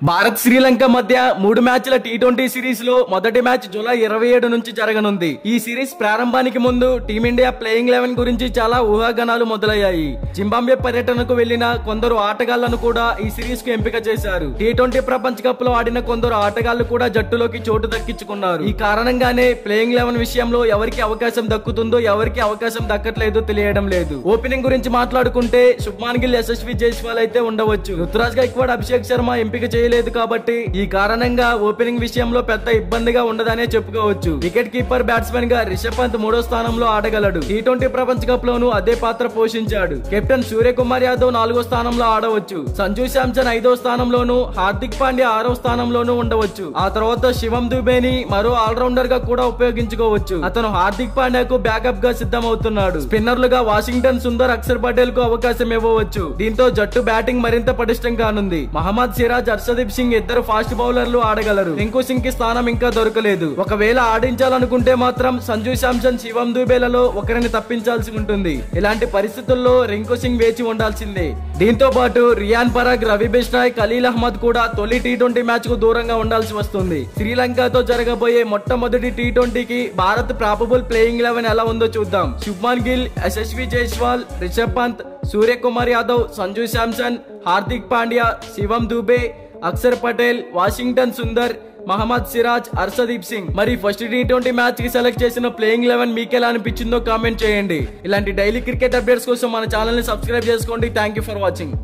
భారత్ శ్రీలంక మధ్య 3 మ్యాచ్ల T20 series లో మొదటి మ్యాచ్ జూలై 27 నుంచి జరగనుంది. ఈ సిరీస్ ప్రారంభానికి ముందు టీమిండియా ప్లేయింగ్ 11 గురించి చాలా ఊహాగానాలు మొదలయ్యాయి. జింబాబ్వే పర్యటనకు వెళ్లిన కొందరు ఆటగాళ్లను కూడా ఈ సిరీస్ కు ఎంపిక చేశారు. టీ20 ప్రపంచ కప్ లో ఆడిన కొందరు ఆటగాళ్లు కూడా జట్టులోకి చోటు దక్కించుకున్నారు. ఈ కారణంగానే ప్లేయింగ్ 11 విషయంలో ఎవరికి అవకాశం దక్కుతుందో ఎవరికి అవకాశం దక్కట్లేదో తెలియడం లేదు. ఓపెనింగ్ గురించి మాట్లాడుకుంటే శుభ్మాన్ గిల్, యశస్వి జైస్వాల్ అయితే ఉండవచ్చు. రుతురాజ్ గైక్వాడ్, అభిషేక్ శర్మ ఎంపిక చేయలేదు కాబట్టి ఈ కారణంగా ఓపెనింగ్ విషయంలో పెద్ద ఇబ్బందిగా ఉండదనే చెప్పుకోవచ్చు. వికెట్ కీపర్, బ్యాట్స్మెన్ గా రిషబ్ పంత్ 3వ స్థానంలో ఆడగలడు. టీ20 ప్రపంచ కప్ లోనూ అదే పాత్ర పోషించాడు. కెప్టెన్ సూర్యకుమార్ యాదవ్ 4వ స్థానంలో ఆడవచ్చు. సంజు శాంసన్ 5వ స్థానంలోనూ, హార్దిక్ పాండ్యా 6వ స్థానంలోనూ ఉండవచ్చు. ఆ తర్వాత శివం దుబేని మరో ఆల్రౌండర్ గా కూడా ఉపయోగించుకోవచ్చు. అతను హార్దిక్ పాండ్యాకు బ్యాకప్ గా సిద్ధమవుతున్నాడు. స్పిన్నర్లుగా వాషింగ్టన్ సుందర్, అక్షర్ పటేల్ కు అవకాశం ఇవ్వవచ్చు. దీంతో జట్టు బ్యాటింగ్ మరింత పటిష్టం కానుంది. మహమ్మద్ సిరాజ్, హర్షదీప్ సింగ్ ఇద్దరు ఫాస్ట్ బౌలర్లు ఆడగలరు. రింకు సింగ్ కి స్థానం ఇంకా దొరకలేదు. ఒకవేళ ఆడించాలనుకుంటే మాత్రం సంజు శాంసన్, శివం దుబేలలో ఒకరిని తప్పించాల్సి ఉంటుంది. ఇలాంటి పరిస్థితుల్లో రింకు సింగ్ వేచి ఉండాల్సిందే. దీంతో పాటు రియాన్ పరాగ్, రవి బిష్నాయ్, ఖలీల్ అహ్మద్ కూడా తొలి టీ20 మ్యాచ్ కు దూరంగా ఉండాల్సి వస్తుంది. శ్రీలంకతో జరగబోయే మొట్టమొదటి టీ20కి భారత్ ప్రాబబుల్ ప్లేయింగ్ 11 ఎలా ఉందో చూద్దాం. శుభ్మాన్ గిల్, యశస్వి జైస్వాల్, రిషబ్ పంత్, సూర్యకుమార్ యాదవ్, సంజు శాంసన్, హార్దిక్ పాండ్యా, శివం దుబే, అక్షర్ పటేల్, వాషింగ్టన్ సుందర్, మహమ్మద్ సిరాజ్, హర్షదీప్ సింగ్. మరి ఫస్ట్ టీ20 మ్యాచ్ కి సెలెక్ట్ చేసిన ప్లేయింగ్ 11 మీకు ఎలా అనిపించిందో కామెంట్ చేయండి. ఇలాంటి డైలీ క్రికెట్ అప్డేట్స్ కోసం మన ఛానల్ ని సబ్స్క్రైబ్ చేసుకోండి. Thank you for watching.